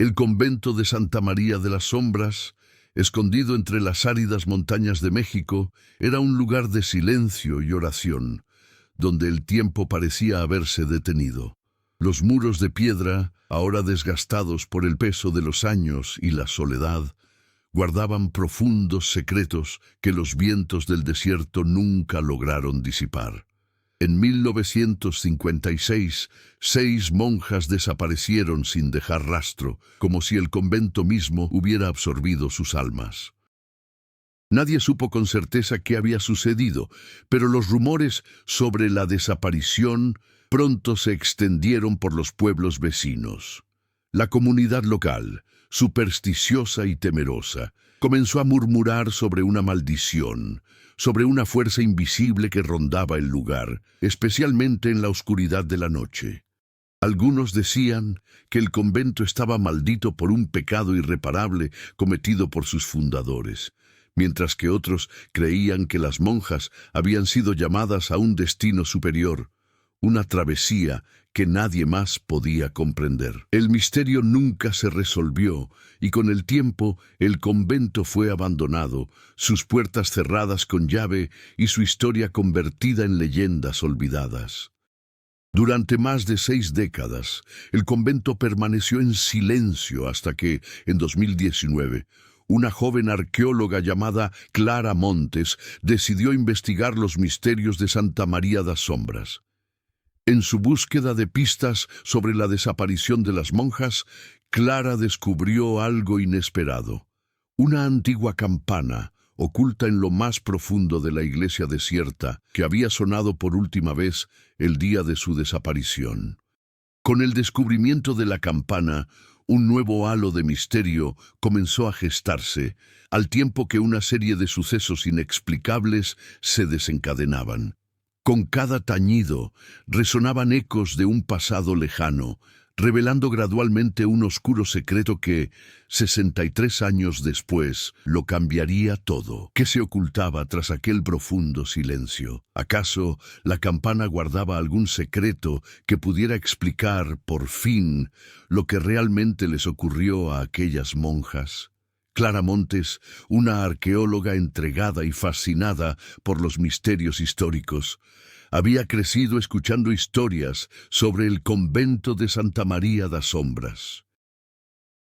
El convento de Santa María de las Sombras, escondido entre las áridas montañas de México, era un lugar de silencio y oración, donde el tiempo parecía haberse detenido. Los muros de piedra, ahora desgastados por el peso de los años y la soledad, guardaban profundos secretos que los vientos del desierto nunca lograron disipar. En 1956, 6 monjas desaparecieron sin dejar rastro, como si el convento mismo hubiera absorbido sus almas. Nadie supo con certeza qué había sucedido, pero los rumores sobre la desaparición pronto se extendieron por los pueblos vecinos. La comunidad local, supersticiosa y temerosa, comenzó a murmurar sobre una maldición, sobre una fuerza invisible que rondaba el lugar, especialmente en la oscuridad de la noche. Algunos decían que el convento estaba maldito por un pecado irreparable cometido por sus fundadores, mientras que otros creían que las monjas habían sido llamadas a un destino superior, una travesía que nadie más podía comprender. El misterio nunca se resolvió y con el tiempo el convento fue abandonado, sus puertas cerradas con llave y su historia convertida en leyendas olvidadas. Durante más de 6 décadas, el convento permaneció en silencio hasta que, en 2019, una joven arqueóloga llamada Clara Montes decidió investigar los misterios de Santa María das Sombras. En su búsqueda de pistas sobre la desaparición de las monjas, Clara descubrió algo inesperado. Una antigua campana, oculta en lo más profundo de la iglesia desierta, que había sonado por última vez el día de su desaparición. Con el descubrimiento de la campana, un nuevo halo de misterio comenzó a gestarse, al tiempo que una serie de sucesos inexplicables se desencadenaban. Con cada tañido resonaban ecos de un pasado lejano, revelando gradualmente un oscuro secreto que, 63 años después, lo cambiaría todo. ¿Qué se ocultaba tras aquel profundo silencio? ¿Acaso la campana guardaba algún secreto que pudiera explicar, por fin, lo que realmente les ocurrió a aquellas monjas? Clara Montes, una arqueóloga entregada y fascinada por los misterios históricos, había crecido escuchando historias sobre el convento de Santa María das Sombras.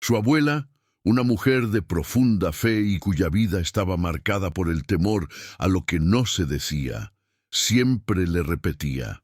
Su abuela, una mujer de profunda fe y cuya vida estaba marcada por el temor a lo que no se decía, siempre le repetía: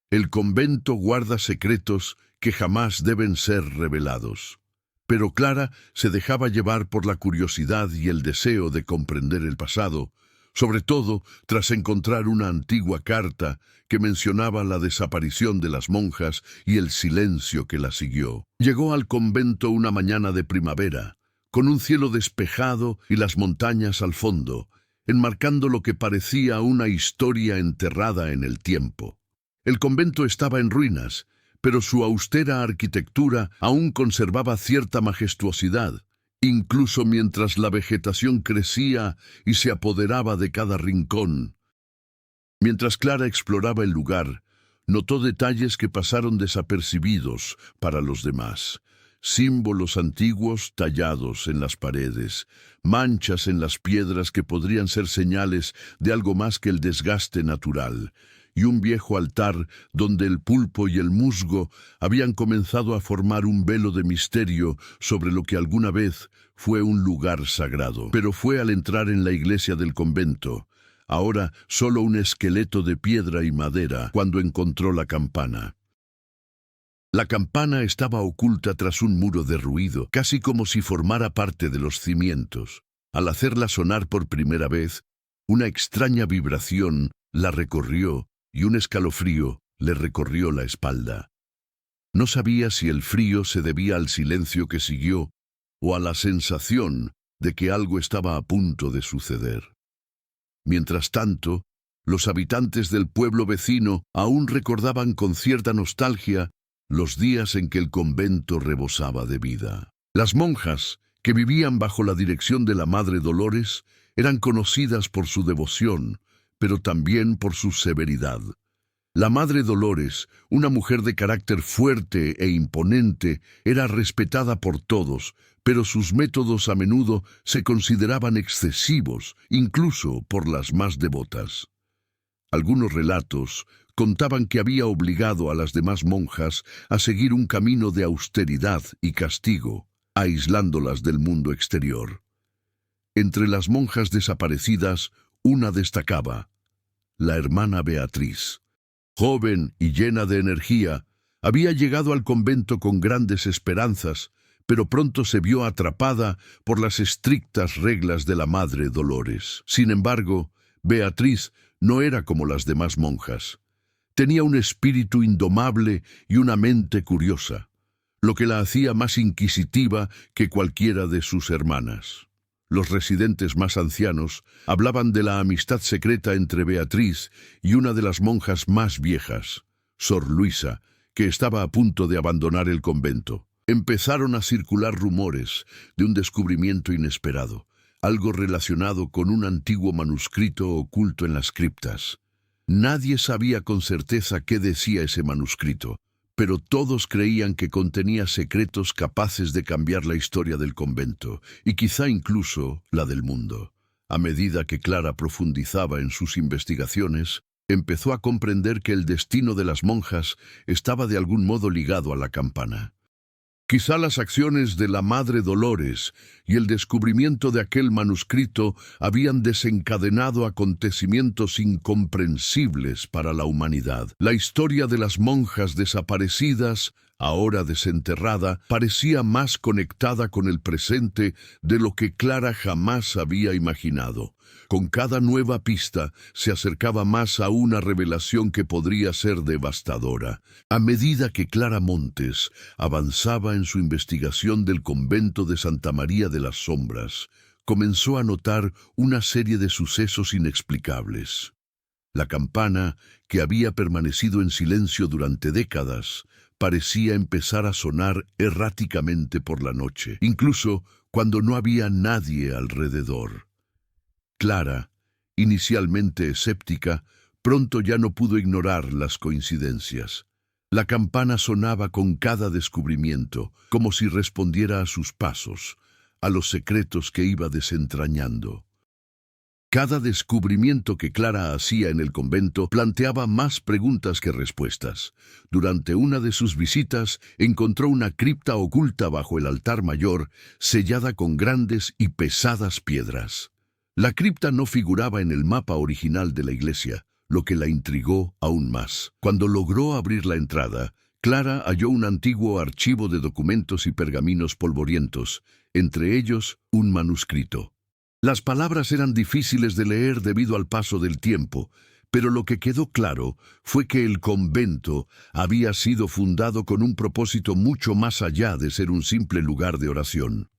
el convento guarda secretos que jamás deben ser revelados. Pero Clara se dejaba llevar por la curiosidad y el deseo de comprender el pasado, sobre todo tras encontrar una antigua carta que mencionaba la desaparición de las monjas y el silencio que la siguió. Llegó al convento una mañana de primavera, con un cielo despejado y las montañas al fondo, enmarcando lo que parecía una historia enterrada en el tiempo. El convento estaba en ruinas, pero su austera arquitectura aún conservaba cierta majestuosidad, incluso mientras la vegetación crecía y se apoderaba de cada rincón. Mientras Clara exploraba el lugar, notó detalles que pasaron desapercibidos para los demás. Símbolos antiguos tallados en las paredes, manchas en las piedras que podrían ser señales de algo más que el desgaste natural, y un viejo altar donde el pulpo y el musgo habían comenzado a formar un velo de misterio sobre lo que alguna vez fue un lugar sagrado. Pero fue al entrar en la iglesia del convento, ahora solo un esqueleto de piedra y madera, cuando encontró la campana. La campana estaba oculta tras un muro derruido, casi como si formara parte de los cimientos. Al hacerla sonar por primera vez, una extraña vibración la recorrió y un escalofrío le recorrió la espalda. No sabía si el frío se debía al silencio que siguió o a la sensación de que algo estaba a punto de suceder. Mientras tanto, los habitantes del pueblo vecino aún recordaban con cierta nostalgia los días en que el convento rebosaba de vida. Las monjas, que vivían bajo la dirección de la Madre Dolores, eran conocidas por su devoción, pero también por su severidad. La Madre Dolores, una mujer de carácter fuerte e imponente, era respetada por todos, pero sus métodos a menudo se consideraban excesivos, incluso por las más devotas. Algunos relatos contaban que había obligado a las demás monjas a seguir un camino de austeridad y castigo, aislándolas del mundo exterior. Entre las monjas desaparecidas, una destacaba, la hermana Beatriz. Joven y llena de energía, había llegado al convento con grandes esperanzas, pero pronto se vio atrapada por las estrictas reglas de la Madre Dolores. Sin embargo, Beatriz no era como las demás monjas. Tenía un espíritu indomable y una mente curiosa, lo que la hacía más inquisitiva que cualquiera de sus hermanas. Los residentes más ancianos hablaban de la amistad secreta entre Beatriz y una de las monjas más viejas, Sor Luisa, que estaba a punto de abandonar el convento. Empezaron a circular rumores de un descubrimiento inesperado, algo relacionado con un antiguo manuscrito oculto en las criptas. Nadie sabía con certeza qué decía ese manuscrito, pero todos creían que contenía secretos capaces de cambiar la historia del convento, y quizá incluso la del mundo. A medida que Clara profundizaba en sus investigaciones, empezó a comprender que el destino de las monjas estaba de algún modo ligado a la campana. Quizá las acciones de la Madre Dolores y el descubrimiento de aquel manuscrito habían desencadenado acontecimientos incomprensibles para la humanidad. La historia de las monjas desaparecidas, ahora desenterrada, parecía más conectada con el presente de lo que Clara jamás había imaginado. Con cada nueva pista se acercaba más a una revelación que podría ser devastadora. A medida que Clara Montes avanzaba en su investigación del convento de Santa María de las Sombras, comenzó a notar una serie de sucesos inexplicables. La campana, que había permanecido en silencio durante décadas, parecía empezar a sonar erráticamente por la noche, incluso cuando no había nadie alrededor. Clara, inicialmente escéptica, pronto ya no pudo ignorar las coincidencias. La campana sonaba con cada descubrimiento, como si respondiera a sus pasos, a los secretos que iba desentrañando. Cada descubrimiento que Clara hacía en el convento planteaba más preguntas que respuestas. Durante una de sus visitas encontró una cripta oculta bajo el altar mayor, sellada con grandes y pesadas piedras. La cripta no figuraba en el mapa original de la iglesia, lo que la intrigó aún más. Cuando logró abrir la entrada, Clara halló un antiguo archivo de documentos y pergaminos polvorientos, entre ellos un manuscrito. Las palabras eran difíciles de leer debido al paso del tiempo, pero lo que quedó claro fue que el convento había sido fundado con un propósito mucho más allá de ser un simple lugar de oración.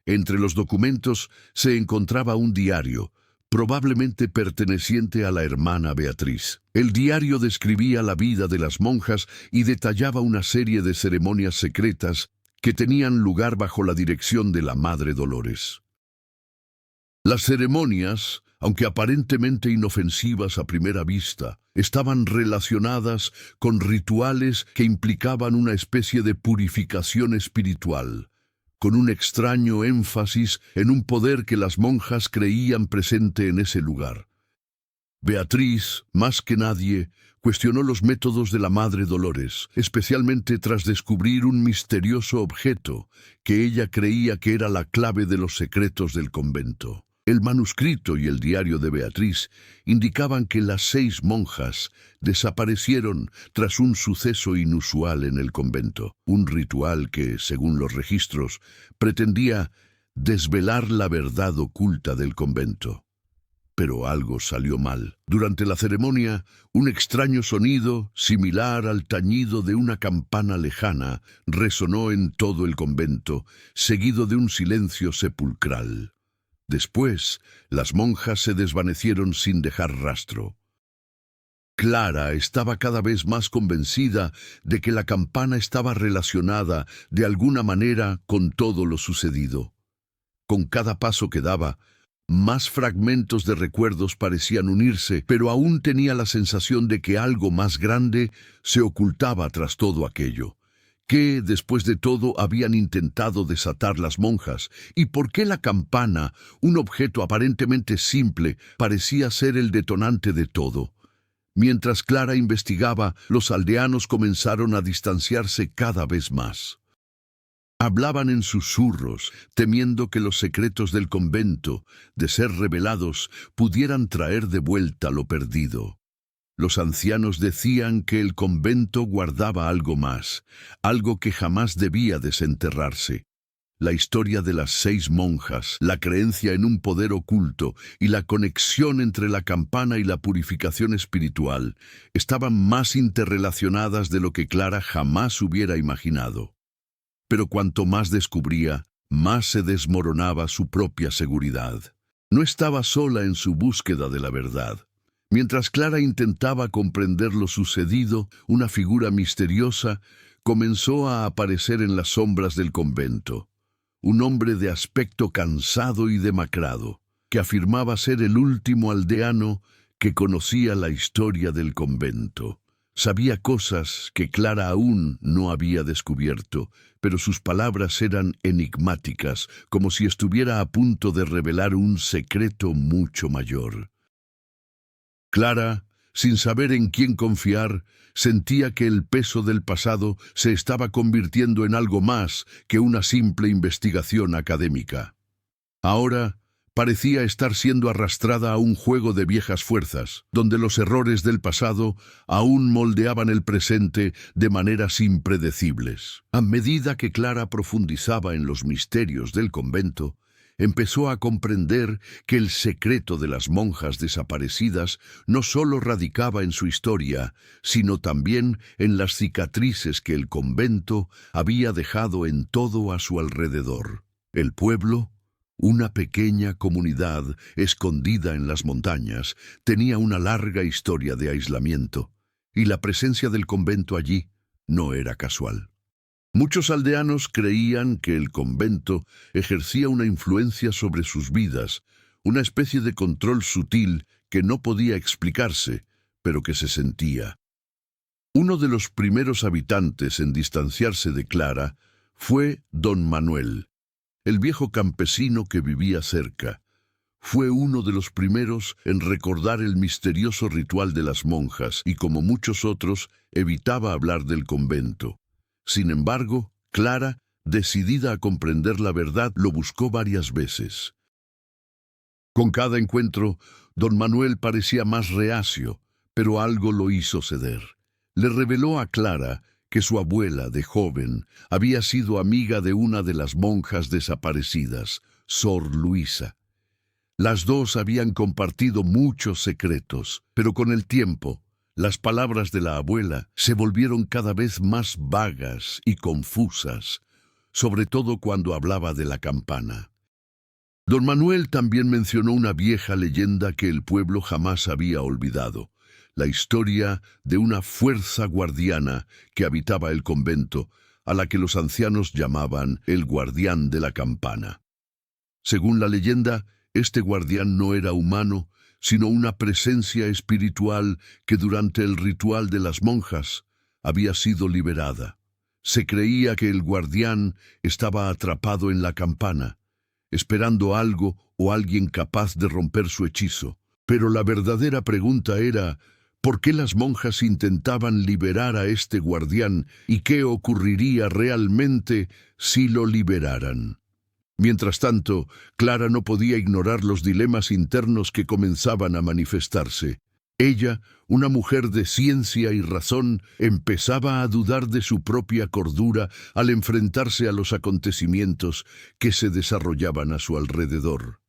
Entre los documentos se encontraba un diario, probablemente perteneciente a la hermana Beatriz. El diario describía la vida de las monjas y detallaba una serie de ceremonias secretas que tenían lugar bajo la dirección de la Madre Dolores. Las ceremonias, aunque aparentemente inofensivas a primera vista, estaban relacionadas con rituales que implicaban una especie de purificación espiritual, con un extraño énfasis en un poder que las monjas creían presente en ese lugar. Beatriz, más que nadie, cuestionó los métodos de la Madre Dolores, especialmente tras descubrir un misterioso objeto que ella creía que era la clave de los secretos del convento. El manuscrito y el diario de Beatriz indicaban que las 6 monjas desaparecieron tras un suceso inusual en el convento, un ritual que, según los registros, pretendía desvelar la verdad oculta del convento. Pero algo salió mal. Durante la ceremonia, un extraño sonido, similar al tañido de una campana lejana, resonó en todo el convento, seguido de un silencio sepulcral. Después, las monjas se desvanecieron sin dejar rastro. Clara estaba cada vez más convencida de que la campana estaba relacionada de alguna manera con todo lo sucedido. Con cada paso que daba, Más fragmentos de recuerdos parecían unirse, pero aún tenía la sensación de que algo más grande se ocultaba tras todo aquello. ¿Qué, después de todo, habían intentado desatar las monjas? ¿Y por qué la campana, un objeto aparentemente simple, parecía ser el detonante de todo? Mientras Clara investigaba, los aldeanos comenzaron a distanciarse cada vez más. Hablaban en susurros, temiendo que los secretos del convento, de ser revelados, pudieran traer de vuelta lo perdido. Los ancianos decían que el convento guardaba algo más, algo que jamás debía desenterrarse. La historia de las 6 monjas, la creencia en un poder oculto y la conexión entre la campana y la purificación espiritual estaban más interrelacionadas de lo que Clara jamás hubiera imaginado. Pero cuanto más descubría, más se desmoronaba su propia seguridad. No estaba sola en su búsqueda de la verdad. Mientras Clara intentaba comprender lo sucedido, una figura misteriosa comenzó a aparecer en las sombras del convento. Un hombre de aspecto cansado y demacrado, que afirmaba ser el último aldeano que conocía la historia del convento. Sabía cosas que Clara aún no había descubierto, pero sus palabras eran enigmáticas, como si estuviera a punto de revelar un secreto mucho mayor. Clara, sin saber en quién confiar, sentía que el peso del pasado se estaba convirtiendo en algo más que una simple investigación académica. Ahora parecía estar siendo arrastrada a un juego de viejas fuerzas, donde los errores del pasado aún moldeaban el presente de maneras impredecibles. A medida que Clara profundizaba en los misterios del convento, empezó a comprender que el secreto de las monjas desaparecidas no solo radicaba en su historia, sino también en las cicatrices que el convento había dejado en todo a su alrededor. El pueblo, una pequeña comunidad escondida en las montañas, tenía una larga historia de aislamiento, y la presencia del convento allí no era casual. Muchos aldeanos creían que el convento ejercía una influencia sobre sus vidas, una especie de control sutil que no podía explicarse, pero que se sentía. Uno de los primeros habitantes en distanciarse de Clara fue don Manuel, el viejo campesino que vivía cerca. Fue uno de los primeros en recordar el misterioso ritual de las monjas y, como muchos otros, evitaba hablar del convento. Sin embargo, Clara, decidida a comprender la verdad, lo buscó varias veces. Con cada encuentro, don Manuel parecía más reacio, pero algo lo hizo ceder. Le reveló a Clara que su abuela, de joven, había sido amiga de una de las monjas desaparecidas, Sor Luisa. Las dos habían compartido muchos secretos, pero con el tiempo, las palabras de la abuela se volvieron cada vez más vagas y confusas, sobre todo cuando hablaba de la campana. Don Manuel también mencionó una vieja leyenda que el pueblo jamás había olvidado, la historia de una fuerza guardiana que habitaba el convento, a la que los ancianos llamaban el guardián de la campana. Según la leyenda, este guardián no era humano, sino una presencia espiritual que durante el ritual de las monjas había sido liberada. Se creía que el guardián estaba atrapado en la campana, esperando algo o alguien capaz de romper su hechizo. Pero la verdadera pregunta era, ¿por qué las monjas intentaban liberar a este guardián y qué ocurriría realmente si lo liberaran? Mientras tanto, Clara no podía ignorar los dilemas internos que comenzaban a manifestarse. Ella, una mujer de ciencia y razón, empezaba a dudar de su propia cordura al enfrentarse a los acontecimientos que se desarrollaban a su alrededor.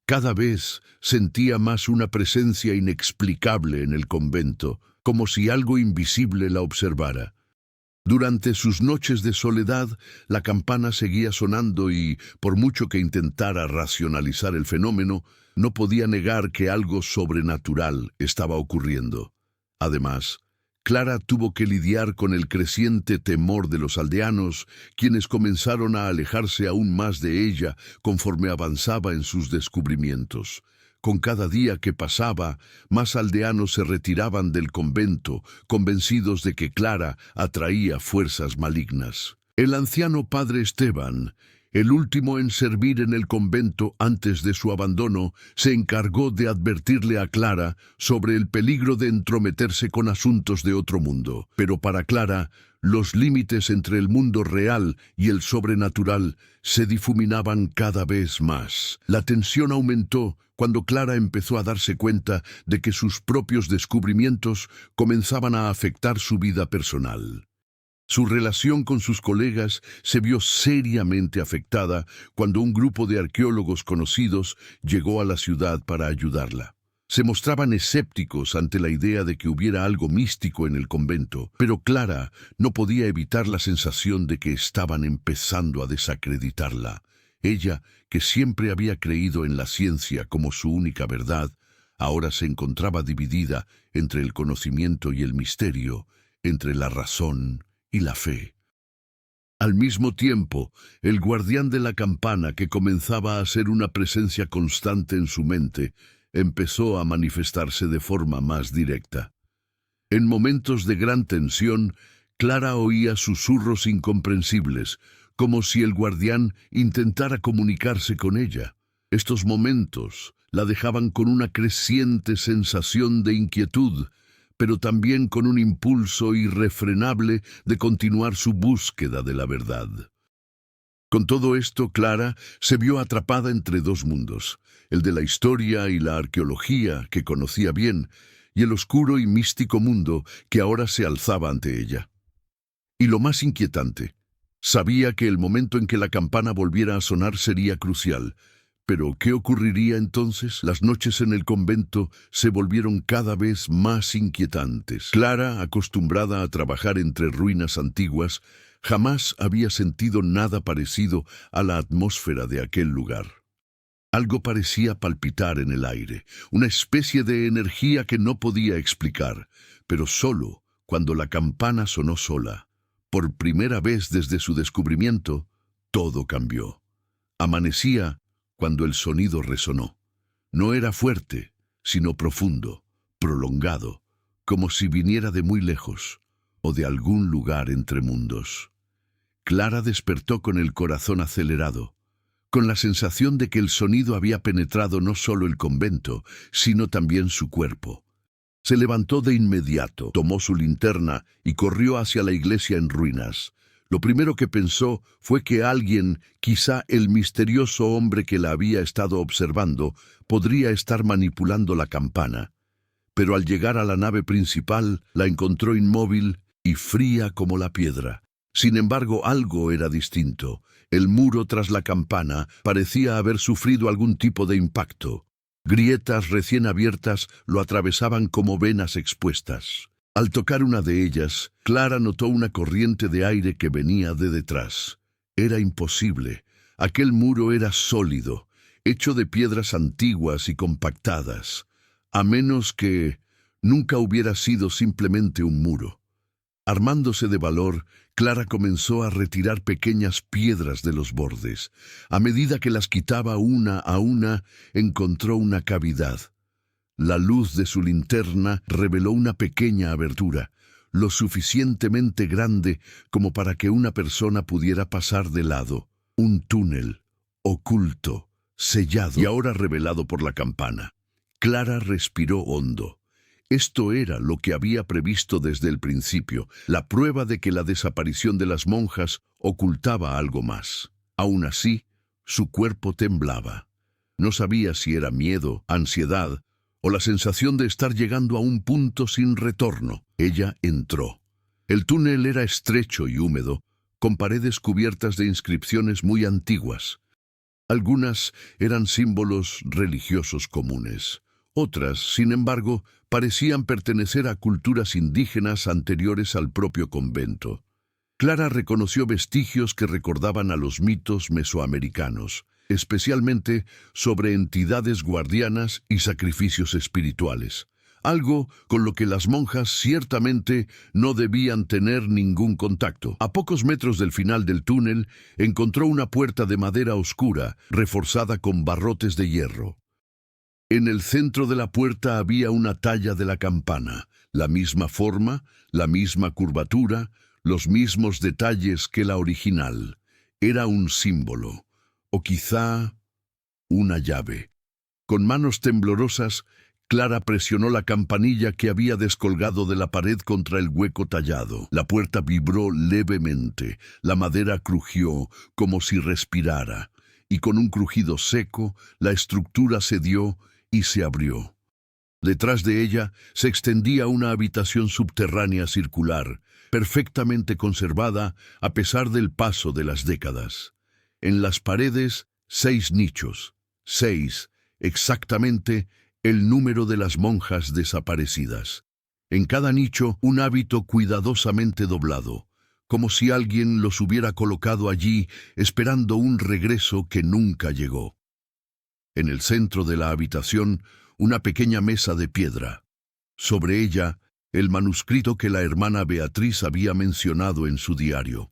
Cada vez sentía más una presencia inexplicable en el convento, como si algo invisible la observara. Durante sus noches de soledad, la campana seguía sonando y, por mucho que intentara racionalizar el fenómeno, no podía negar que algo sobrenatural estaba ocurriendo. Además, Clara tuvo que lidiar con el creciente temor de los aldeanos, quienes comenzaron a alejarse aún más de ella conforme avanzaba en sus descubrimientos. Con cada día que pasaba, más aldeanos se retiraban del convento, convencidos de que Clara atraía fuerzas malignas. El anciano padre Esteban, el último en servir en el convento antes de su abandono, se encargó de advertirle a Clara sobre el peligro de entrometerse con asuntos de otro mundo. Pero para Clara, los límites entre el mundo real y el sobrenatural se difuminaban cada vez más. La tensión aumentó cuando Clara empezó a darse cuenta de que sus propios descubrimientos comenzaban a afectar su vida personal. Su relación con sus colegas se vio seriamente afectada cuando un grupo de arqueólogos conocidos llegó a la ciudad para ayudarla. Se mostraban escépticos ante la idea de que hubiera algo místico en el convento, pero Clara no podía evitar la sensación de que estaban empezando a desacreditarla. Ella, que siempre había creído en la ciencia como su única verdad, ahora se encontraba dividida entre el conocimiento y el misterio, entre la razón y la fe. Al mismo tiempo, el guardián de la campana, que comenzaba a ser una presencia constante en su mente, empezó a manifestarse de forma más directa. En momentos de gran tensión, Clara oía susurros incomprensibles, como si el guardián intentara comunicarse con ella. Estos momentos la dejaban con una creciente sensación de inquietud, pero también con un impulso irrefrenable de continuar su búsqueda de la verdad. Con todo esto, Clara se vio atrapada entre dos mundos, el de la historia y la arqueología, que conocía bien, y el oscuro y místico mundo que ahora se alzaba ante ella. Y lo más inquietante, sabía que el momento en que la campana volviera a sonar sería crucial. Pero, ¿qué ocurriría entonces? Las noches en el convento se volvieron cada vez más inquietantes. Clara, acostumbrada a trabajar entre ruinas antiguas, jamás había sentido nada parecido a la atmósfera de aquel lugar. Algo parecía palpitar en el aire, una especie de energía que no podía explicar, pero solo cuando la campana sonó sola. Por primera vez desde su descubrimiento, todo cambió. Amanecía cuando el sonido resonó. No era fuerte, sino profundo, prolongado, como si viniera de muy lejos o de algún lugar entre mundos. Clara despertó con el corazón acelerado, con la sensación de que el sonido había penetrado no solo el convento, sino también su cuerpo. Se levantó de inmediato, tomó su linterna y corrió hacia la iglesia en ruinas. Lo primero que pensó fue que alguien, quizá el misterioso hombre que la había estado observando, podría estar manipulando la campana. Pero al llegar a la nave principal, la encontró inmóvil y fría como la piedra. Sin embargo, algo era distinto. El muro tras la campana parecía haber sufrido algún tipo de impacto. Grietas recién abiertas lo atravesaban como venas expuestas. Al tocar una de ellas, Clara notó una corriente de aire que venía de detrás. Era imposible. Aquel muro era sólido, hecho de piedras antiguas y compactadas, a menos que nunca hubiera sido simplemente un muro. Armándose de valor, Clara comenzó a retirar pequeñas piedras de los bordes. A medida que las quitaba una a una, encontró una cavidad. La luz de su linterna reveló una pequeña abertura, lo suficientemente grande como para que una persona pudiera pasar de lado. Un túnel, oculto, sellado y ahora revelado por la campana. Clara respiró hondo. Esto era lo que había previsto desde el principio, la prueba de que la desaparición de las monjas ocultaba algo más. Aún así, su cuerpo temblaba. No sabía si era miedo, ansiedad, o la sensación de estar llegando a un punto sin retorno. Ella entró. El túnel era estrecho y húmedo, con paredes cubiertas de inscripciones muy antiguas. Algunas eran símbolos religiosos comunes. Otras, sin embargo, parecían pertenecer a culturas indígenas anteriores al propio convento. Clara reconoció vestigios que recordaban a los mitos mesoamericanos, especialmente sobre entidades guardianas y sacrificios espirituales. algo con lo que las monjas ciertamente no debían tener ningún contacto. A pocos metros del final del túnel encontró una puerta de madera oscura, reforzada con barrotes de hierro. En el centro de la puerta había una talla de la campana, la misma forma, la misma curvatura, los mismos detalles que la original. Era un símbolo, o quizá una llave. Con manos temblorosas, Clara presionó la campanilla que había descolgado de la pared contra el hueco tallado. La puerta vibró levemente, la madera crujió como si respirara, y con un crujido seco, la estructura cedió y se abrió. Detrás de ella se extendía una habitación subterránea circular, perfectamente conservada a pesar del paso de las décadas. En las paredes, 6 nichos, 6, exactamente el número de las monjas desaparecidas. En cada nicho, un hábito cuidadosamente doblado, como si alguien los hubiera colocado allí esperando un regreso que nunca llegó. En el centro de la habitación, una pequeña mesa de piedra. Sobre ella, el manuscrito que la hermana Beatriz había mencionado en su diario.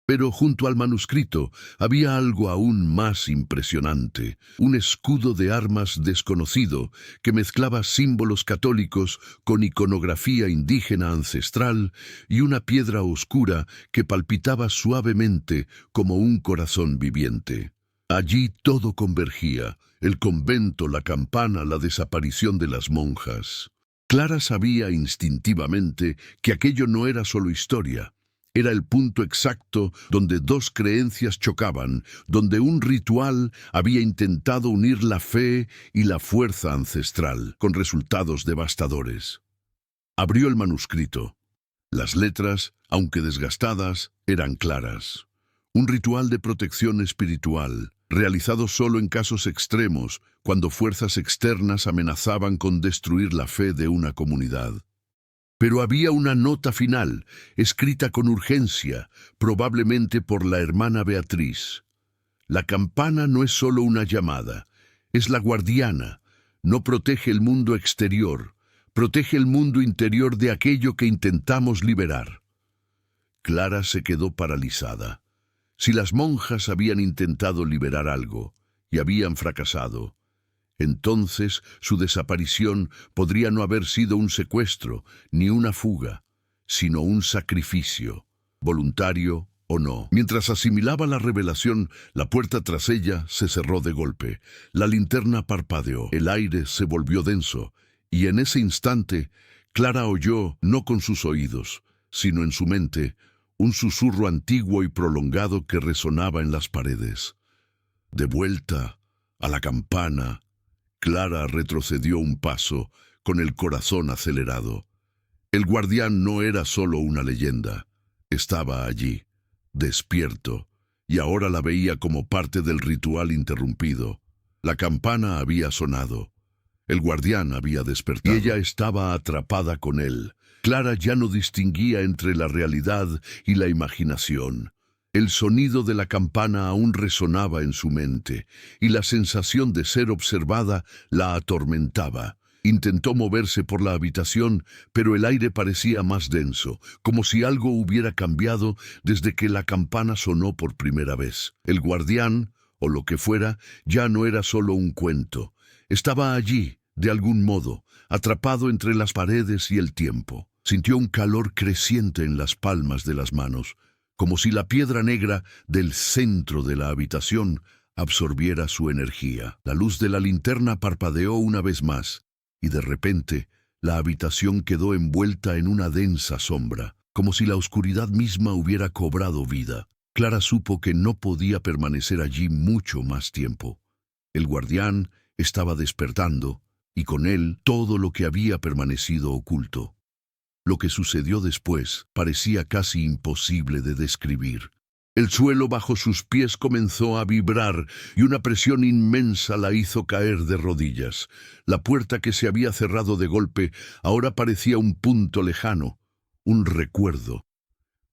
Pero junto al manuscrito había algo aún más impresionante, un escudo de armas desconocido que mezclaba símbolos católicos con iconografía indígena ancestral y una piedra oscura que palpitaba suavemente como un corazón viviente. Allí todo convergía, el convento, la campana, la desaparición de las monjas. Clara sabía instintivamente que aquello no era solo historia. Era el punto exacto donde dos creencias chocaban, donde un ritual había intentado unir la fe y la fuerza ancestral, con resultados devastadores. Abrió el manuscrito. Las letras, aunque desgastadas, eran claras. Un ritual de protección espiritual, realizado solo en casos extremos, cuando fuerzas externas amenazaban con destruir la fe de una comunidad. Pero había una nota final, escrita con urgencia, probablemente por la hermana Beatriz. La campana no es solo una llamada, es la guardiana. No protege el mundo exterior, protege el mundo interior de aquello que intentamos liberar. Clara se quedó paralizada. Si las monjas habían intentado liberar algo y habían fracasado, entonces su desaparición podría no haber sido un secuestro ni una fuga, sino un sacrificio, voluntario o no. Mientras asimilaba la revelación, la puerta tras ella se cerró de golpe. La linterna parpadeó, el aire se volvió denso, y en ese instante Clara oyó, no con sus oídos, sino en su mente, un susurro antiguo y prolongado que resonaba en las paredes. De vuelta a la campana, Clara retrocedió un paso, con el corazón acelerado. El guardián no era solo una leyenda. Estaba allí, despierto, y ahora la veía como parte del ritual interrumpido. La campana había sonado. El guardián había despertado. Y ella estaba atrapada con él. Clara ya no distinguía entre la realidad y la imaginación. El sonido de la campana aún resonaba en su mente, y la sensación de ser observada la atormentaba. Intentó moverse por la habitación, pero el aire parecía más denso, como si algo hubiera cambiado desde que la campana sonó por primera vez. El guardián, o lo que fuera, ya no era solo un cuento. Estaba allí, de algún modo, atrapado entre las paredes y el tiempo. Sintió un calor creciente en las palmas de las manos, como si la piedra negra del centro de la habitación absorbiera su energía. La luz de la linterna parpadeó una vez más, y de repente la habitación quedó envuelta en una densa sombra, como si la oscuridad misma hubiera cobrado vida. Clara supo que no podía permanecer allí mucho más tiempo. El guardián estaba despertando, y con él todo lo que había permanecido oculto. Lo que sucedió después parecía casi imposible de describir. El suelo bajo sus pies comenzó a vibrar y una presión inmensa la hizo caer de rodillas. La puerta que se había cerrado de golpe ahora parecía un punto lejano, un recuerdo.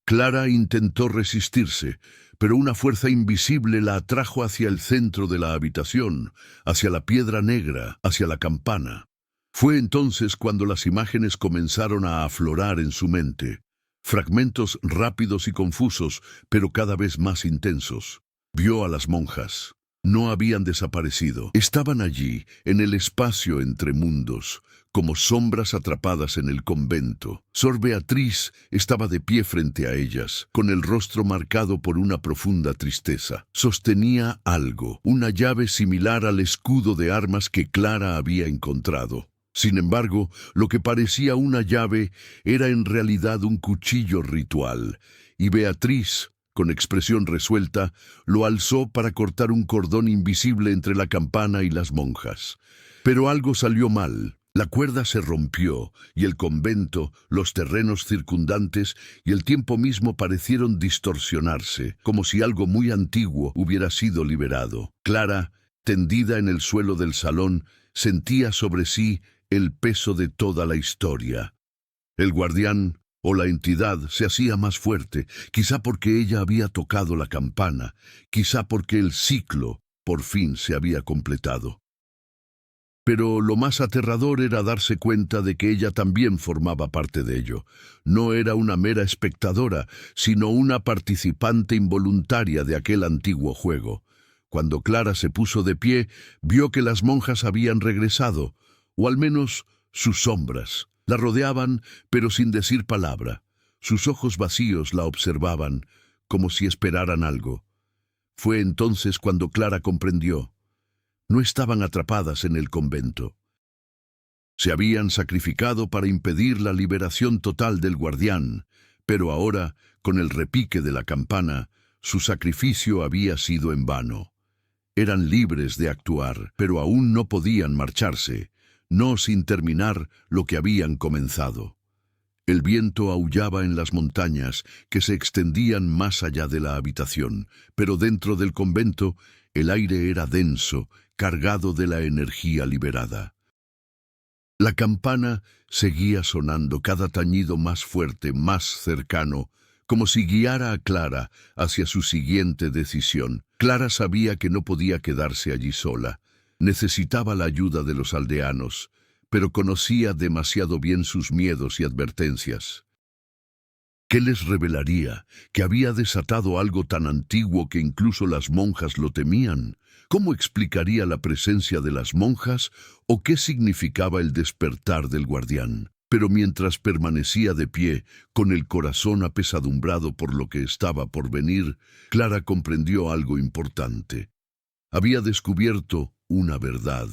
Clara intentó resistirse, pero una fuerza invisible la atrajo hacia el centro de la habitación, hacia la piedra negra, hacia la campana. Fue entonces cuando las imágenes comenzaron a aflorar en su mente. Fragmentos rápidos y confusos, pero cada vez más intensos. Vio a las monjas. No habían desaparecido. Estaban allí, en el espacio entre mundos, como sombras atrapadas en el convento. Sor Beatriz estaba de pie frente a ellas, con el rostro marcado por una profunda tristeza. Sostenía algo, una llave similar al escudo de armas que Clara había encontrado. Sin embargo, lo que parecía una llave era en realidad un cuchillo ritual, y Beatriz, con expresión resuelta, lo alzó para cortar un cordón invisible entre la campana y las monjas. Pero algo salió mal. La cuerda se rompió, y el convento, los terrenos circundantes y el tiempo mismo parecieron distorsionarse, como si algo muy antiguo hubiera sido liberado. Clara, tendida en el suelo del salón, sentía sobre sí el peso de toda la historia. El guardián o la entidad se hacía más fuerte, quizá porque ella había tocado la campana, quizá porque el ciclo por fin se había completado. Pero lo más aterrador era darse cuenta de que ella también formaba parte de ello. No era una mera espectadora, sino una participante involuntaria de aquel antiguo juego. Cuando Clara se puso de pie, vio que las monjas habían regresado, o al menos sus sombras. La rodeaban, pero sin decir palabra. Sus ojos vacíos la observaban, como si esperaran algo. Fue entonces cuando Clara comprendió. No estaban atrapadas en el convento. Se habían sacrificado para impedir la liberación total del guardián, pero ahora, con el repique de la campana, su sacrificio había sido en vano. Eran libres de actuar, pero aún no podían marcharse, no sin terminar lo que habían comenzado. El viento aullaba en las montañas, que se extendían más allá de la habitación, pero dentro del convento el aire era denso, cargado de la energía liberada. La campana seguía sonando, cada tañido más fuerte, más cercano, como si guiara a Clara hacia su siguiente decisión. Clara sabía que no podía quedarse allí sola. Necesitaba la ayuda de los aldeanos, pero conocía demasiado bien sus miedos y advertencias. ¿Qué les revelaría? ¿Que había desatado algo tan antiguo que incluso las monjas lo temían? ¿Cómo explicaría la presencia de las monjas o qué significaba el despertar del guardián? Pero mientras permanecía de pie, con el corazón apesadumbrado por lo que estaba por venir, Clara comprendió algo importante. Había descubierto una verdad,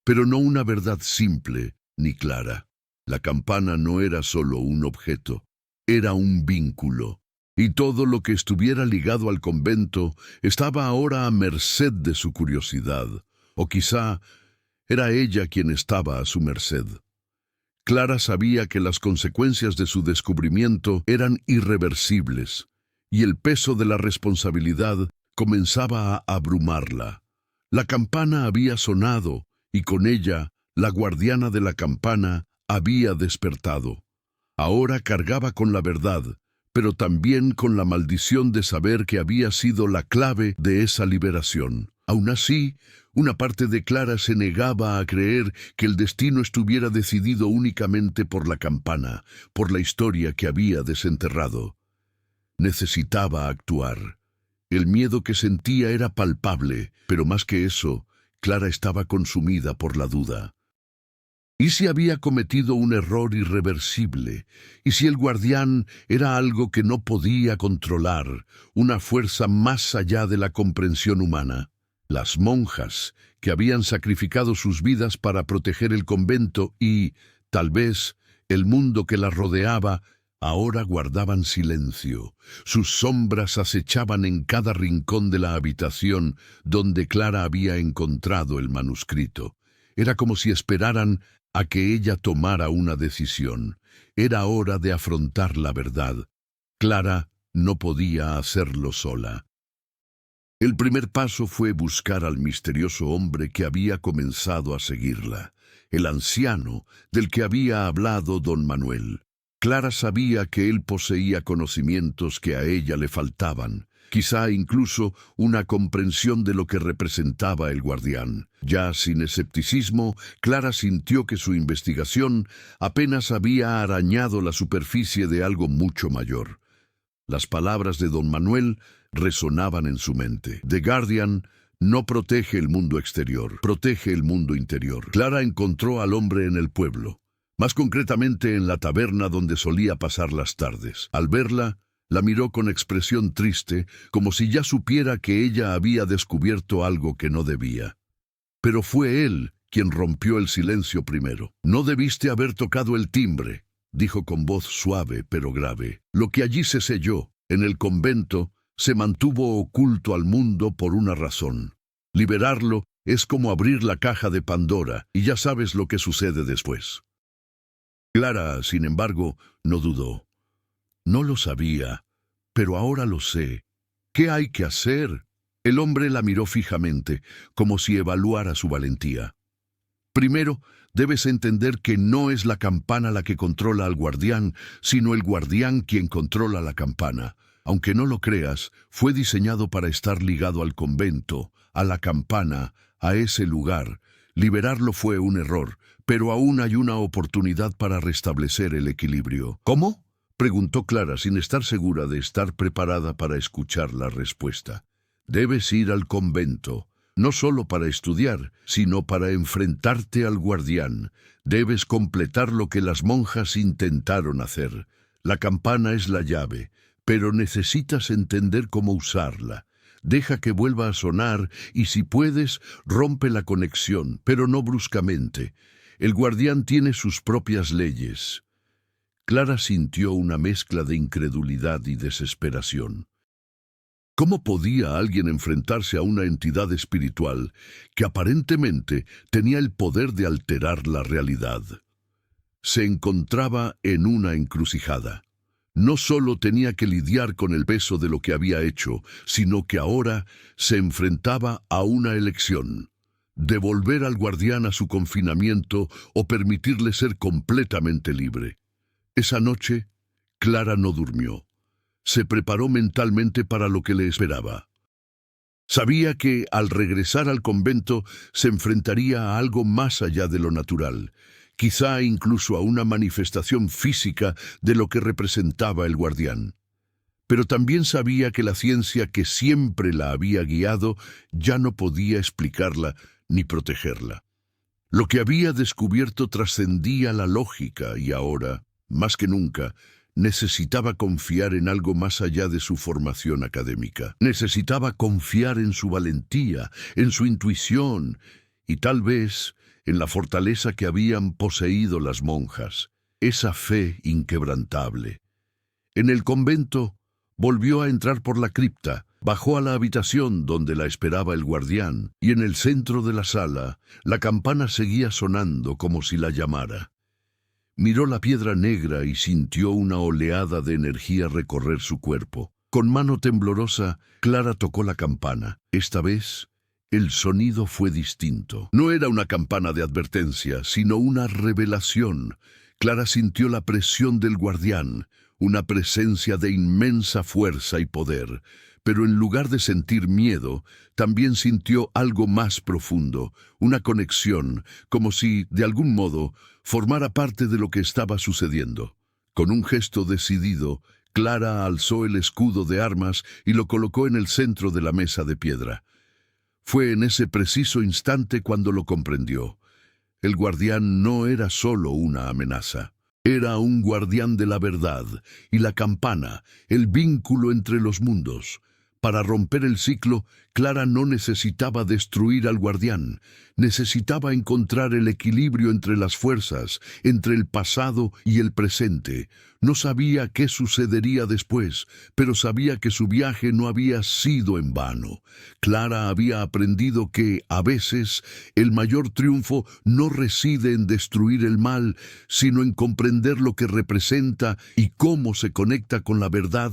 pero no una verdad simple ni clara. La campana no era solo un objeto, era un vínculo, y todo lo que estuviera ligado al convento estaba ahora a merced de su curiosidad, o quizá era ella quien estaba a su merced. Clara sabía que las consecuencias de su descubrimiento eran irreversibles, y el peso de la responsabilidad comenzaba a abrumarla. La campana había sonado, y con ella, la guardiana de la campana había despertado. Ahora cargaba con la verdad, pero también con la maldición de saber que había sido la clave de esa liberación. Aún así, una parte de Clara se negaba a creer que el destino estuviera decidido únicamente por la campana, por la historia que había desenterrado. Necesitaba actuar. El miedo que sentía era palpable, pero más que eso, Clara estaba consumida por la duda. ¿Y si había cometido un error irreversible? ¿Y si el guardián era algo que no podía controlar, una fuerza más allá de la comprensión humana? Las monjas, que habían sacrificado sus vidas para proteger el convento y, tal vez, el mundo que las rodeaba, ahora guardaban silencio. Sus sombras acechaban en cada rincón de la habitación donde Clara había encontrado el manuscrito. Era como si esperaran a que ella tomara una decisión. Era hora de afrontar la verdad. Clara no podía hacerlo sola. El primer paso fue buscar al misterioso hombre que había comenzado a seguirla, el anciano del que había hablado don Manuel. Clara sabía que él poseía conocimientos que a ella le faltaban, quizá incluso una comprensión de lo que representaba el guardián. Ya sin escepticismo, Clara sintió que su investigación apenas había arañado la superficie de algo mucho mayor. Las palabras de don Manuel resonaban en su mente. The Guardian no protege el mundo exterior, protege el mundo interior. Clara encontró al hombre en el pueblo, más concretamente en la taberna donde solía pasar las tardes. Al verla, la miró con expresión triste, como si ya supiera que ella había descubierto algo que no debía. Pero fue él quien rompió el silencio primero. «No debiste haber tocado el timbre», dijo con voz suave pero grave. «Lo que allí se selló, en el convento, se mantuvo oculto al mundo por una razón. Liberarlo es como abrir la caja de Pandora, y ya sabes lo que sucede después». Clara, sin embargo, no dudó. «No lo sabía, pero ahora lo sé. ¿Qué hay que hacer?». El hombre la miró fijamente, como si evaluara su valentía. «Primero, debes entender que no es la campana la que controla al guardián, sino el guardián quien controla la campana. Aunque no lo creas, fue diseñado para estar ligado al convento, a la campana, a ese lugar. Liberarlo fue un error, pero aún hay una oportunidad para restablecer el equilibrio». «¿Cómo?», preguntó Clara sin estar segura de estar preparada para escuchar la respuesta. «Debes ir al convento, no solo para estudiar, sino para enfrentarte al guardián. Debes completar lo que las monjas intentaron hacer. La campana es la llave, pero necesitas entender cómo usarla. Deja que vuelva a sonar y, si puedes, rompe la conexión, pero no bruscamente. El guardián tiene sus propias leyes». Clara sintió una mezcla de incredulidad y desesperación. ¿Cómo podía alguien enfrentarse a una entidad espiritual que aparentemente tenía el poder de alterar la realidad? Se encontraba en una encrucijada. No solo tenía que lidiar con el peso de lo que había hecho, sino que ahora se enfrentaba a una elección: devolver al guardián a su confinamiento o permitirle ser completamente libre. Esa noche, Clara no durmió. Se preparó mentalmente para lo que le esperaba. Sabía que, al regresar al convento, se enfrentaría a algo más allá de lo natural, quizá incluso a una manifestación física de lo que representaba el guardián. Pero también sabía que la ciencia que siempre la había guiado ya no podía explicarla ni protegerla. Lo que había descubierto trascendía la lógica y ahora, más que nunca, necesitaba confiar en algo más allá de su formación académica. Necesitaba confiar en su valentía, en su intuición y tal vez en la fortaleza que habían poseído las monjas, esa fe inquebrantable. En el convento, volvió a entrar por la cripta, bajó a la habitación donde la esperaba el guardián, y en el centro de la sala, la campana seguía sonando como si la llamara. Miró la piedra negra y sintió una oleada de energía recorrer su cuerpo. Con mano temblorosa, Clara tocó la campana. Esta vez, el sonido fue distinto. No era una campana de advertencia, sino una revelación. Clara sintió la presión del guardián, una presencia de inmensa fuerza y poder. Pero en lugar de sentir miedo, también sintió algo más profundo, una conexión, como si, de algún modo, formara parte de lo que estaba sucediendo. Con un gesto decidido, Clara alzó el escudo de armas y lo colocó en el centro de la mesa de piedra. Fue en ese preciso instante cuando lo comprendió. El guardián no era solo una amenaza. Era un guardián de la verdad, y la campana, el vínculo entre los mundos. Para romper el ciclo, Clara no necesitaba destruir al guardián, necesitaba encontrar el equilibrio entre las fuerzas, entre el pasado y el presente. No sabía qué sucedería después, pero sabía que su viaje no había sido en vano. Clara había aprendido que, a veces, el mayor triunfo no reside en destruir el mal, sino en comprender lo que representa y cómo se conecta con la verdad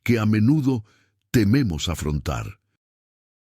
que a menudo tememos afrontar.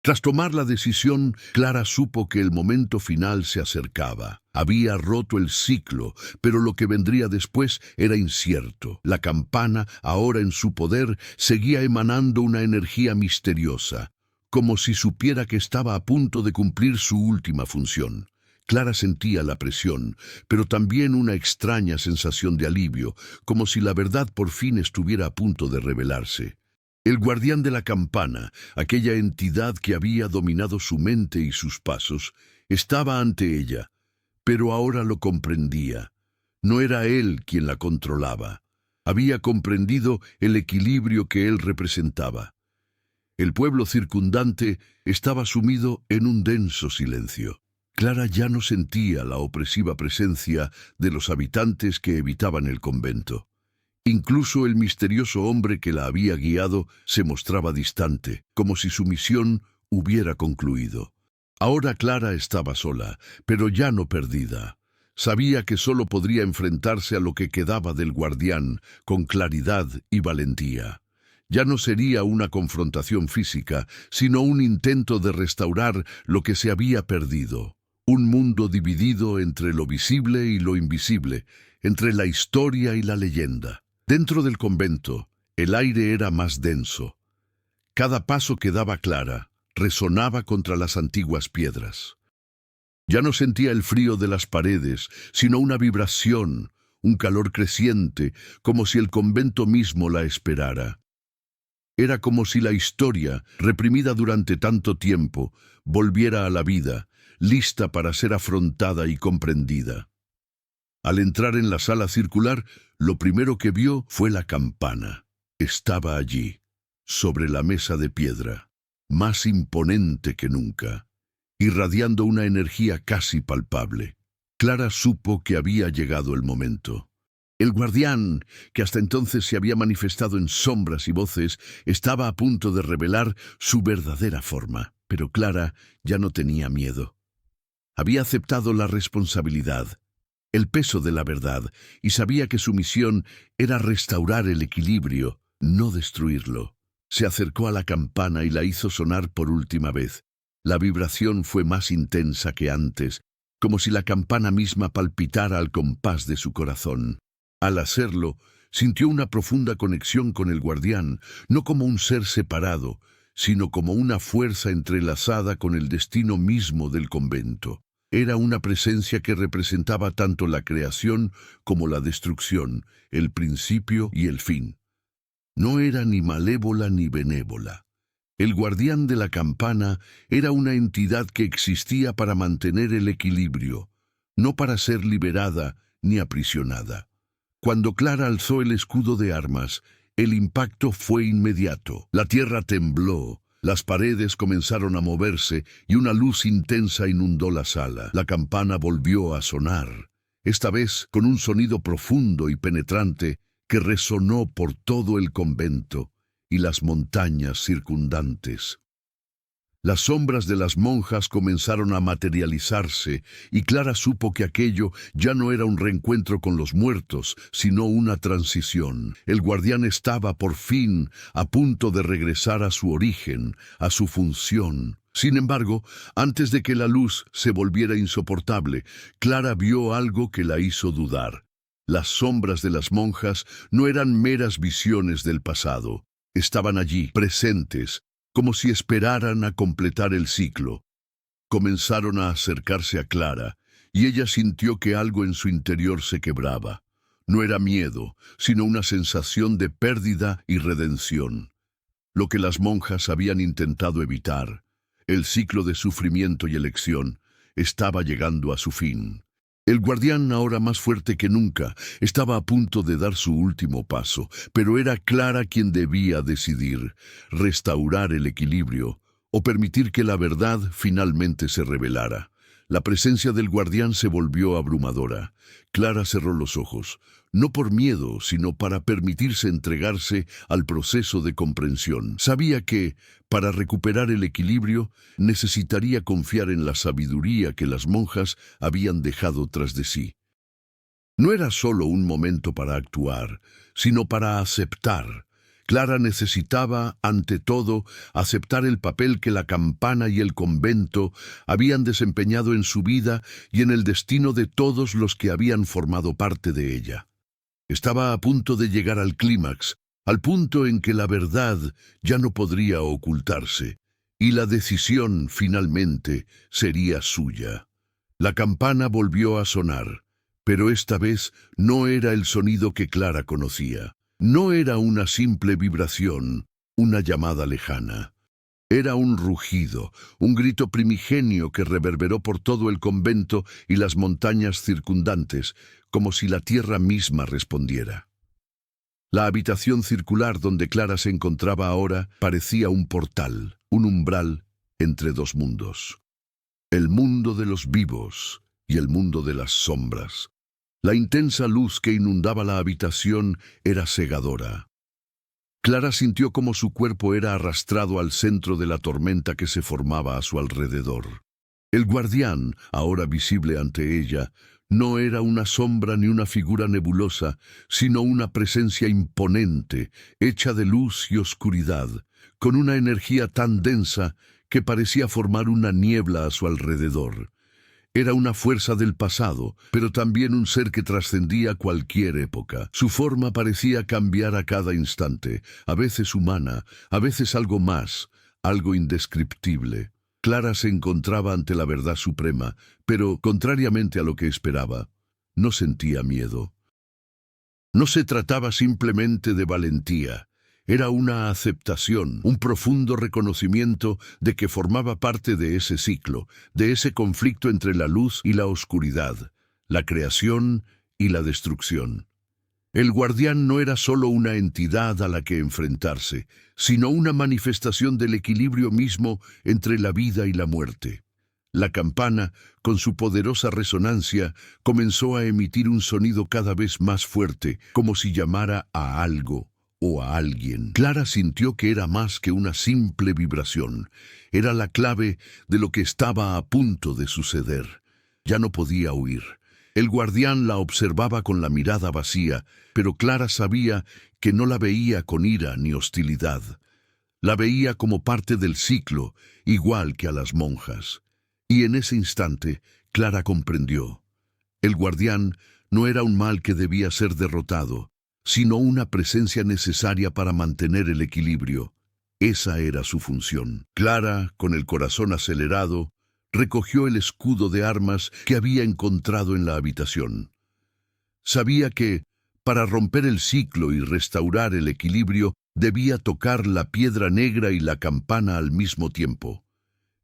Tras tomar la decisión, Clara supo que el momento final se acercaba. Había roto el ciclo, pero lo que vendría después era incierto. La campana, ahora en su poder, seguía emanando una energía misteriosa, como si supiera que estaba a punto de cumplir su última función. Clara sentía la presión, pero también una extraña sensación de alivio, como si la verdad por fin estuviera a punto de revelarse. El guardián de la campana, aquella entidad que había dominado su mente y sus pasos, estaba ante ella, pero ahora lo comprendía. No era él quien la controlaba. Había comprendido el equilibrio que él representaba. El pueblo circundante estaba sumido en un denso silencio. Clara ya no sentía la opresiva presencia de los habitantes que evitaban el convento. Incluso el misterioso hombre que la había guiado se mostraba distante, como si su misión hubiera concluido. Ahora Clara estaba sola, pero ya no perdida. Sabía que solo podría enfrentarse a lo que quedaba del guardián con claridad y valentía. Ya no sería una confrontación física, sino un intento de restaurar lo que se había perdido. Un mundo dividido entre lo visible y lo invisible, entre la historia y la leyenda. Dentro del convento, el aire era más denso. Cada paso que daba Clara resonaba contra las antiguas piedras. Ya no sentía el frío de las paredes, sino una vibración, un calor creciente, como si el convento mismo la esperara. Era como si la historia, reprimida durante tanto tiempo, volviera a la vida, lista para ser afrontada y comprendida. Al entrar en la sala circular, lo primero que vio fue la campana. Estaba allí, sobre la mesa de piedra, más imponente que nunca, irradiando una energía casi palpable. Clara supo que había llegado el momento. El guardián, que hasta entonces se había manifestado en sombras y voces, estaba a punto de revelar su verdadera forma. Pero Clara ya no tenía miedo. Había aceptado la responsabilidad, el peso de la verdad, y sabía que su misión era restaurar el equilibrio, no destruirlo. Se acercó a la campana y la hizo sonar por última vez. La vibración fue más intensa que antes, como si la campana misma palpitara al compás de su corazón. Al hacerlo, sintió una profunda conexión con el guardián, no como un ser separado, sino como una fuerza entrelazada con el destino mismo del convento. Era una presencia que representaba tanto la creación como la destrucción, el principio y el fin. No era ni malévola ni benévola. El guardián de la campana era una entidad que existía para mantener el equilibrio, no para ser liberada ni aprisionada. Cuando Clara alzó el escudo de armas, el impacto fue inmediato. La tierra tembló. Las paredes comenzaron a moverse y una luz intensa inundó la sala. La campana volvió a sonar, esta vez con un sonido profundo y penetrante que resonó por todo el convento y las montañas circundantes. Las sombras de las monjas comenzaron a materializarse y Clara supo que aquello ya no era un reencuentro con los muertos, sino una transición. El guardián estaba por fin a punto de regresar a su origen, a su función. Sin embargo, antes de que la luz se volviera insoportable, Clara vio algo que la hizo dudar. Las sombras de las monjas no eran meras visiones del pasado. Estaban allí, presentes, como si esperaran a completar el ciclo. Comenzaron a acercarse a Clara, y ella sintió que algo en su interior se quebraba. No era miedo, sino una sensación de pérdida y redención. Lo que las monjas habían intentado evitar, el ciclo de sufrimiento y elección, estaba llegando a su fin. El guardián, ahora más fuerte que nunca, estaba a punto de dar su último paso, pero era Clara quien debía decidir, restaurar el equilibrio o permitir que la verdad finalmente se revelara. La presencia del guardián se volvió abrumadora. Clara cerró los ojos, no por miedo, sino para permitirse entregarse al proceso de comprensión. Sabía que, para recuperar el equilibrio, necesitaría confiar en la sabiduría que las monjas habían dejado tras de sí. No era solo un momento para actuar, sino para aceptar. Clara necesitaba, ante todo, aceptar el papel que la campana y el convento habían desempeñado en su vida y en el destino de todos los que habían formado parte de ella. Estaba a punto de llegar al clímax, al punto en que la verdad ya no podría ocultarse, y la decisión, finalmente, sería suya. La campana volvió a sonar, pero esta vez no era el sonido que Clara conocía. No era una simple vibración, una llamada lejana. Era un rugido, un grito primigenio que reverberó por todo el convento y las montañas circundantes, como si la tierra misma respondiera. La habitación circular donde Clara se encontraba ahora parecía un portal, un umbral entre dos mundos. El mundo de los vivos y el mundo de las sombras. La intensa luz que inundaba la habitación era cegadora. Clara sintió como su cuerpo era arrastrado al centro de la tormenta que se formaba a su alrededor. El guardián, ahora visible ante ella, no era una sombra ni una figura nebulosa, sino una presencia imponente, hecha de luz y oscuridad, con una energía tan densa que parecía formar una niebla a su alrededor. Era una fuerza del pasado, pero también un ser que trascendía cualquier época. Su forma parecía cambiar a cada instante, a veces humana, a veces algo más, algo indescriptible. Clara se encontraba ante la verdad suprema, pero, contrariamente a lo que esperaba, no sentía miedo. No se trataba simplemente de valentía. Era una aceptación, un profundo reconocimiento de que formaba parte de ese ciclo, de ese conflicto entre la luz y la oscuridad, la creación y la destrucción. El guardián no era solo una entidad a la que enfrentarse, sino una manifestación del equilibrio mismo entre la vida y la muerte. La campana, con su poderosa resonancia, comenzó a emitir un sonido cada vez más fuerte, como si llamara a algo o a alguien. Clara sintió que era más que una simple vibración. Era la clave de lo que estaba a punto de suceder. Ya no podía huir. El guardián la observaba con la mirada vacía, pero Clara sabía que no la veía con ira ni hostilidad. La veía como parte del ciclo, igual que a las monjas. Y en ese instante, Clara comprendió. El guardián no era un mal que debía ser derrotado, sino una presencia necesaria para mantener el equilibrio. Esa era su función. Clara, con el corazón acelerado, recogió el escudo de armas que había encontrado en la habitación. Sabía que, para romper el ciclo y restaurar el equilibrio, debía tocar la piedra negra y la campana al mismo tiempo.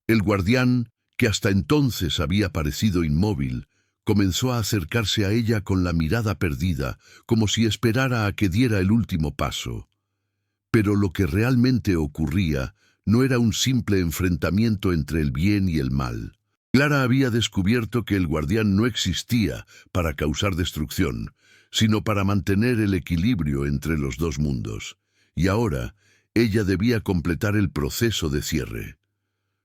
El guardián, que hasta entonces había parecido inmóvil, comenzó a acercarse a ella con la mirada perdida, como si esperara a que diera el último paso. Pero lo que realmente ocurría no era un simple enfrentamiento entre el bien y el mal. Clara había descubierto que el guardián no existía para causar destrucción, sino para mantener el equilibrio entre los dos mundos. Y ahora, ella debía completar el proceso de cierre.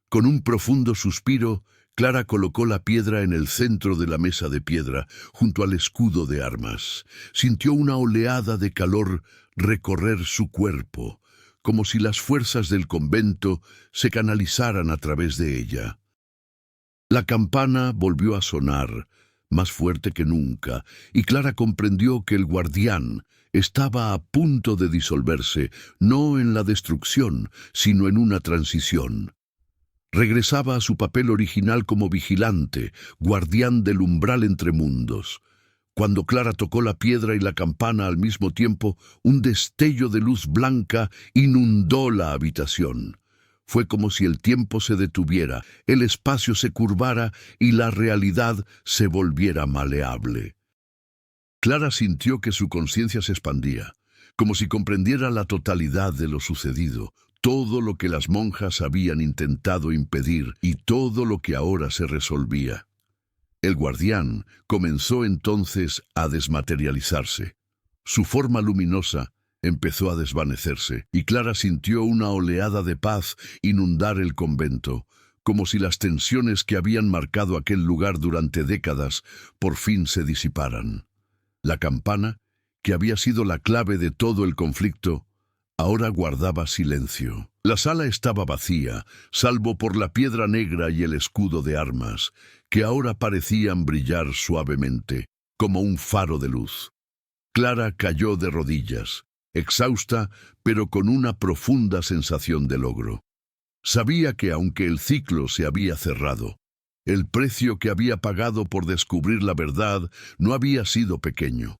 Con un profundo suspiro, Clara colocó la piedra en el centro de la mesa de piedra, junto al escudo de armas. Sintió una oleada de calor recorrer su cuerpo, como si las fuerzas del convento se canalizaran a través de ella. La campana volvió a sonar, más fuerte que nunca, y Clara comprendió que el guardián estaba a punto de disolverse, no en la destrucción, sino en una transición. Regresaba a su papel original como vigilante, guardián del umbral entre mundos. Cuando Clara tocó la piedra y la campana al mismo tiempo, un destello de luz blanca inundó la habitación. Fue como si el tiempo se detuviera, el espacio se curvara y la realidad se volviera maleable. Clara sintió que su conciencia se expandía, como si comprendiera la totalidad de lo sucedido, todo lo que las monjas habían intentado impedir y todo lo que ahora se resolvía. El guardián comenzó entonces a desmaterializarse. Su forma luminosa empezó a desvanecerse y Clara sintió una oleada de paz inundar el convento, como si las tensiones que habían marcado aquel lugar durante décadas por fin se disiparan. La campana, que había sido la clave de todo el conflicto, ahora guardaba silencio. La sala estaba vacía, salvo por la piedra negra y el escudo de armas, que ahora parecían brillar suavemente, como un faro de luz. Clara cayó de rodillas, exhausta, pero con una profunda sensación de logro. Sabía que aunque el ciclo se había cerrado, el precio que había pagado por descubrir la verdad no había sido pequeño.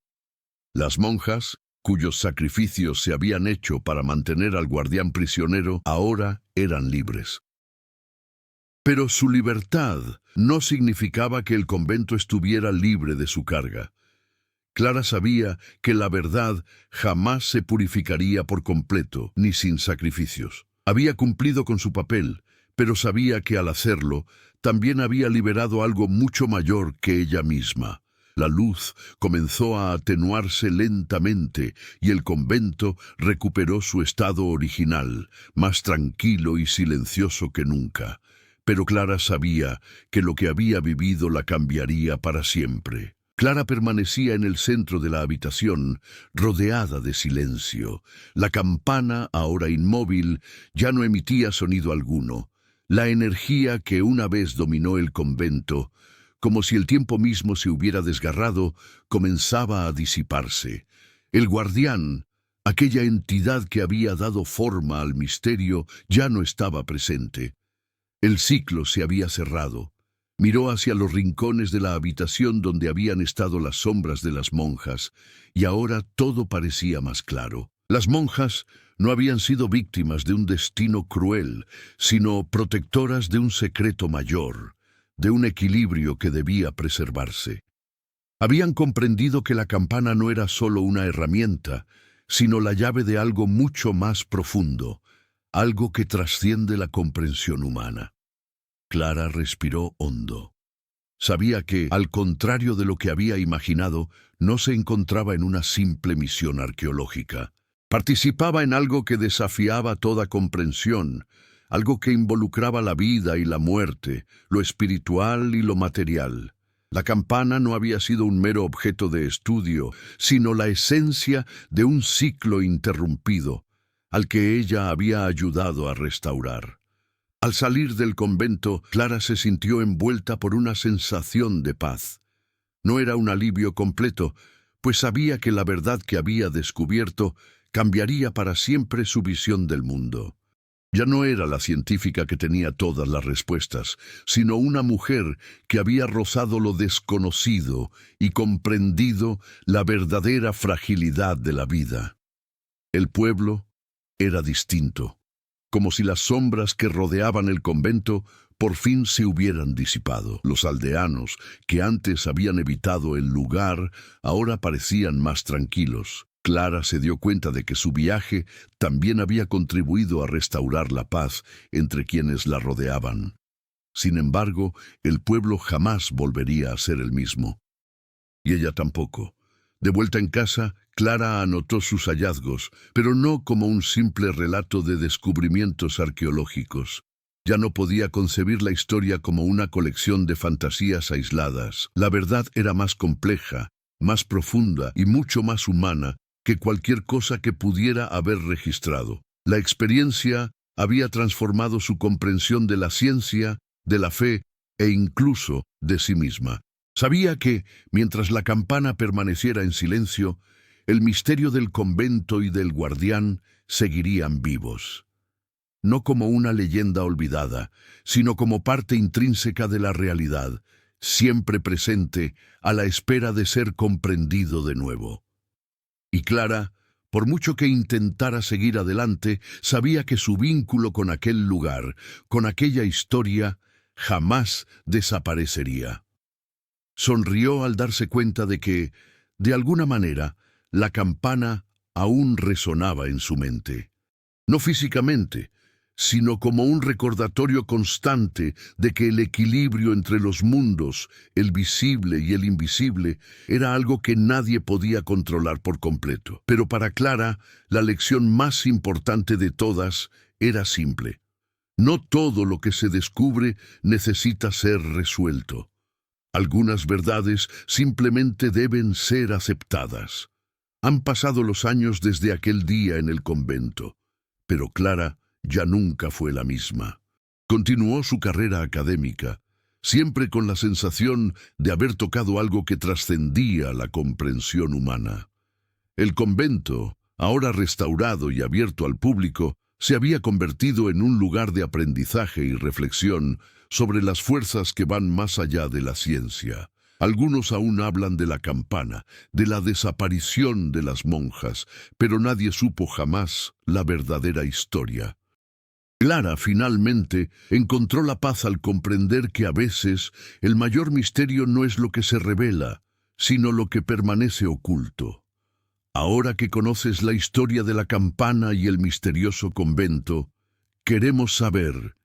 Las monjas, cuyos sacrificios se habían hecho para mantener al guardián prisionero, ahora eran libres. Pero su libertad no significaba que el convento estuviera libre de su carga. Clara sabía que la verdad jamás se purificaría por completo, ni sin sacrificios. Había cumplido con su papel, pero sabía que al hacerlo, también había liberado algo mucho mayor que ella misma. La luz comenzó a atenuarse lentamente y el convento recuperó su estado original, más tranquilo y silencioso que nunca. Pero Clara sabía que lo que había vivido la cambiaría para siempre. Clara permanecía en el centro de la habitación, rodeada de silencio. La campana, ahora inmóvil, ya no emitía sonido alguno. La energía que una vez dominó el convento, como si el tiempo mismo se hubiera desgarrado, comenzaba a disiparse. El guardián, aquella entidad que había dado forma al misterio, ya no estaba presente. El ciclo se había cerrado. Miró hacia los rincones de la habitación donde habían estado las sombras de las monjas, y ahora todo parecía más claro. Las monjas no habían sido víctimas de un destino cruel, sino protectoras de un secreto mayor, de un equilibrio que debía preservarse. Habían comprendido que la campana no era solo una herramienta, sino la llave de algo mucho más profundo, algo que trasciende la comprensión humana. Clara respiró hondo. Sabía que, al contrario de lo que había imaginado, no se encontraba en una simple misión arqueológica. Participaba en algo que desafiaba toda comprensión, algo que involucraba la vida y la muerte, lo espiritual y lo material. La campana no había sido un mero objeto de estudio, sino la esencia de un ciclo interrumpido, al que ella había ayudado a restaurar. Al salir del convento, Clara se sintió envuelta por una sensación de paz. No era un alivio completo, pues sabía que la verdad que había descubierto cambiaría para siempre su visión del mundo. Ya no era la científica que tenía todas las respuestas, sino una mujer que había rozado lo desconocido y comprendido la verdadera fragilidad de la vida. El pueblo era distinto, como si las sombras que rodeaban el convento por fin se hubieran disipado. Los aldeanos, que antes habían evitado el lugar, ahora parecían más tranquilos. Clara se dio cuenta de que su viaje también había contribuido a restaurar la paz entre quienes la rodeaban. Sin embargo, el pueblo jamás volvería a ser el mismo. Y ella tampoco. De vuelta en casa, Clara anotó sus hallazgos, pero no como un simple relato de descubrimientos arqueológicos. Ya no podía concebir la historia como una colección de fantasías aisladas. La verdad era más compleja, más profunda y mucho más humana que cualquier cosa que pudiera haber registrado. La experiencia había transformado su comprensión de la ciencia, de la fe e incluso de sí misma. Sabía que, mientras la campana permaneciera en silencio, el misterio del convento y del guardián seguirían vivos. No como una leyenda olvidada, sino como parte intrínseca de la realidad, siempre presente a la espera de ser comprendido de nuevo. Y Clara, por mucho que intentara seguir adelante, sabía que su vínculo con aquel lugar, con aquella historia, jamás desaparecería. Sonrió al darse cuenta de que, de alguna manera, la campana aún resonaba en su mente. No físicamente, sino como un recordatorio constante de que el equilibrio entre los mundos, el visible y el invisible, era algo que nadie podía controlar por completo. Pero para Clara, la lección más importante de todas era simple. No todo lo que se descubre necesita ser resuelto. Algunas verdades simplemente deben ser aceptadas. Han pasado los años desde aquel día en el convento, pero Clara ya nunca fue la misma. Continuó su carrera académica, siempre con la sensación de haber tocado algo que trascendía la comprensión humana. El convento, ahora restaurado y abierto al público, se había convertido en un lugar de aprendizaje y reflexión sobre las fuerzas que van más allá de la ciencia. Algunos aún hablan de la campana, de la desaparición de las monjas, pero nadie supo jamás la verdadera historia. Clara finalmente encontró la paz al comprender que a veces el mayor misterio no es lo que se revela, sino lo que permanece oculto. Ahora que conoces la historia de la campana y el misterioso convento, queremos saber,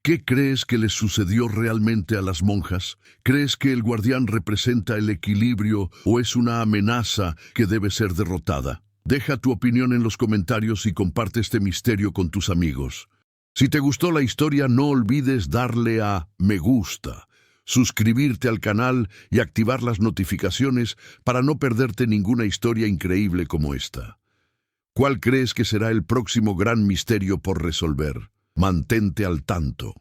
¿qué crees que les sucedió realmente a las monjas? ¿Crees que el guardián representa el equilibrio o es una amenaza que debe ser derrotada? Deja tu opinión en los comentarios y comparte este misterio con tus amigos. Si te gustó la historia, no olvides darle a me gusta, suscribirte al canal y activar las notificaciones para no perderte ninguna historia increíble como esta. ¿Cuál crees que será el próximo gran misterio por resolver? Mantente al tanto.